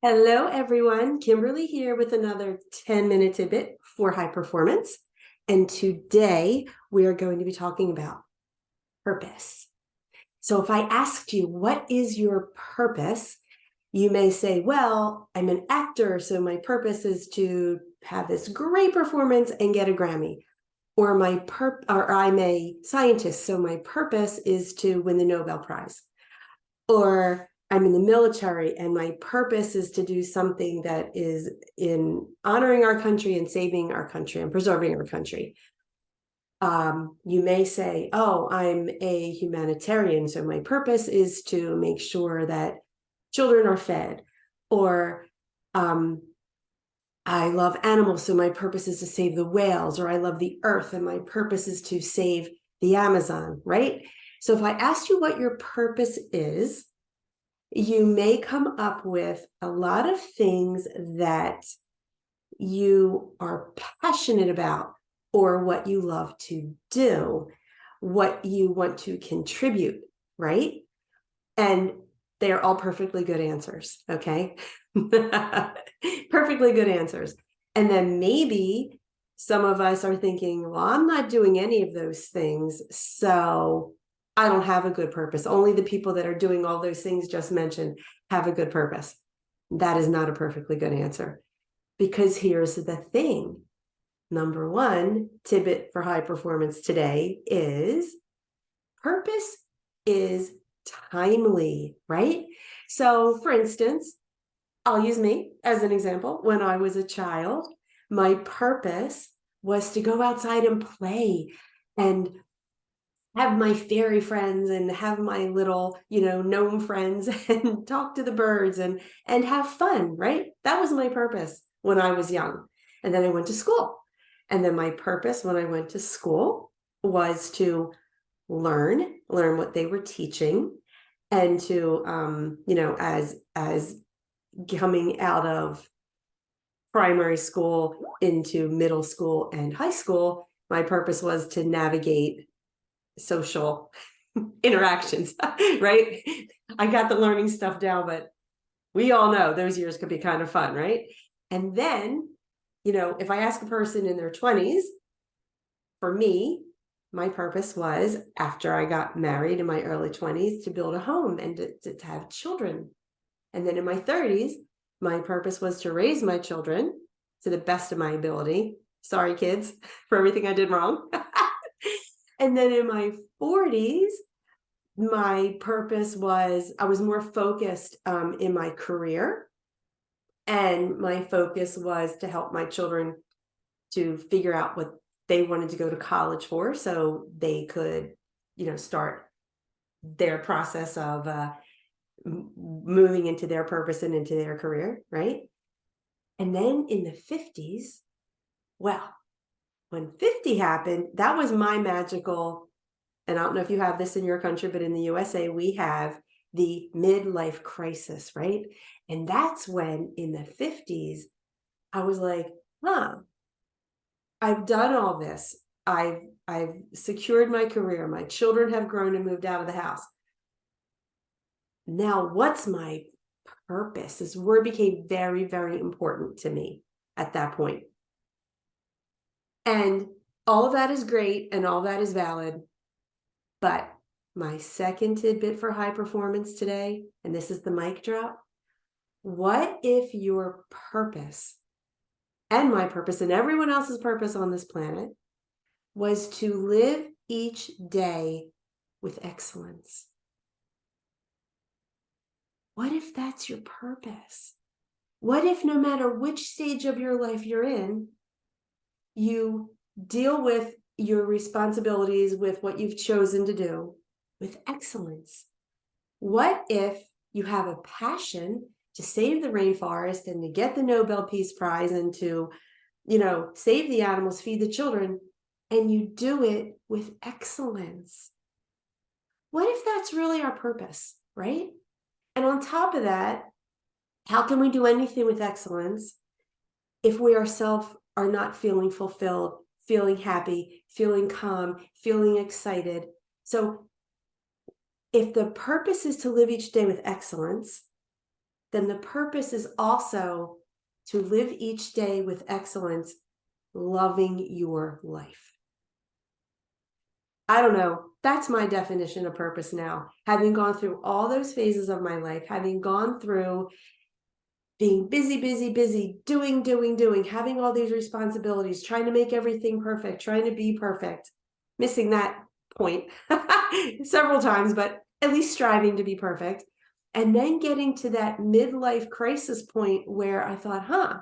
Hello, everyone. Kimberly here with another 10-minute tidbit for high performance. And today we are going to be talking about purpose. So if I asked you, what is your purpose? You may say, well, I'm an actor, so my purpose is to have this great performance and get a Grammy. Or I'm a scientist, so my purpose is to win the Nobel Prize. Or I'm in the military and my purpose is to do something that is in honoring our country and saving our country and preserving our country. You may say, oh, I'm a humanitarian, so my purpose is to make sure that children are fed. Or I love animals, so my purpose is to save the whales. Or I love the earth and my purpose is to save the Amazon, right? So if I asked you what your purpose is, you may come up with a lot of things that you are passionate about, or what you love to do, what you want to contribute, right? And they're all perfectly good answers, okay? Perfectly good answers. And then maybe some of us are thinking, well, I'm not doing any of those things, so I don't have a good purpose. Only the people that are doing all those things just mentioned have a good purpose. That is not a perfectly good answer, because here's the thing. Number one tidbit for high performance today is purpose is timely, right? So for instance, I'll use me as an example. When I was a child, my purpose was to go outside and play and have my fairy friends and have my little, gnome friends and talk to the birds and have fun, right? That was my purpose when I was young. And then I went to school. And then my purpose when I went to school was to learn what they were teaching, and to, as coming out of primary school into middle school and high school, my purpose was to navigate social interactions, right? I got the learning stuff down, but we all know those years could be kind of fun, right? And then, if I ask a person in their 20s, for me, my purpose was, after I got married in my early 20s, to build a home and to have children. And then in my 30s, my purpose was to raise my children to the best of my ability. Sorry, kids, for everything I did wrong. And then in my 40s, my purpose was, I was more focused in my career. And my focus was to help my children to figure out what they wanted to go to college for, so they could, start their process of moving into their purpose and into their career, right? And then in the 50s, well, when 50 happened, that was my magical, and I don't know if you have this in your country, but in the USA, we have the midlife crisis, right? And that's when in the 50s, I was like, I've done all this. I've secured my career. My children have grown and moved out of the house. Now, what's my purpose? This word became very, very important to me at that point. And all of that is great and all that is valid. But my second tidbit for high performance today, and this is the mic drop. What if your purpose and my purpose and everyone else's purpose on this planet was to live each day with excellence? What if that's your purpose? What if no matter which stage of your life you're in, you deal with your responsibilities, with what you've chosen to do, with excellence? What if you have a passion to save the rainforest and to get the Nobel Peace Prize and to, save the animals, feed the children, and you do it with excellence? What if that's really our purpose, right? And on top of that, how can we do anything with excellence if we ourselves are not feeling fulfilled, feeling happy, feeling calm, feeling excited? So if the purpose is to live each day with excellence, then the purpose is also to live each day with excellence, loving your life. I don't know. That's my definition of purpose now. Having gone through all those phases of my life, having gone through being busy, doing, having all these responsibilities, trying to make everything perfect, trying to be perfect, missing that point several times, but at least striving to be perfect. And then getting to that midlife crisis point where I thought,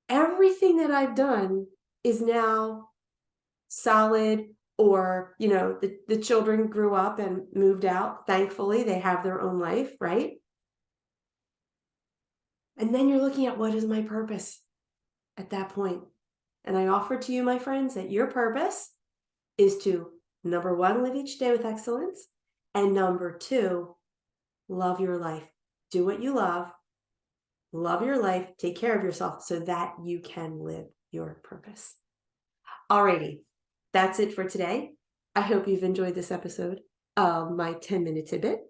everything that I've done is now solid, or, the children grew up and moved out. Thankfully, they have their own life, right? And then you're looking at, what is my purpose at that point? And I offer to you, my friends, that your purpose is to, number one, live each day with excellence. And number two, love your life. Do what you love your life, take care of yourself so that you can live your purpose. Alrighty, that's it for today. I hope you've enjoyed this episode of my 10-minute tidbit.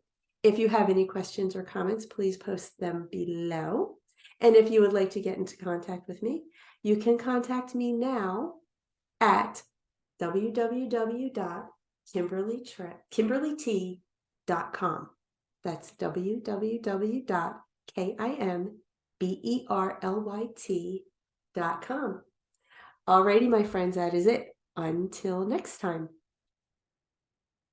If you have any questions or comments, please post them below. And if you would like to get into contact with me, you can contact me now at www.kimberlyt.com. That's www.kimberlyt.com. Alrighty, my friends, that is it. Until next time.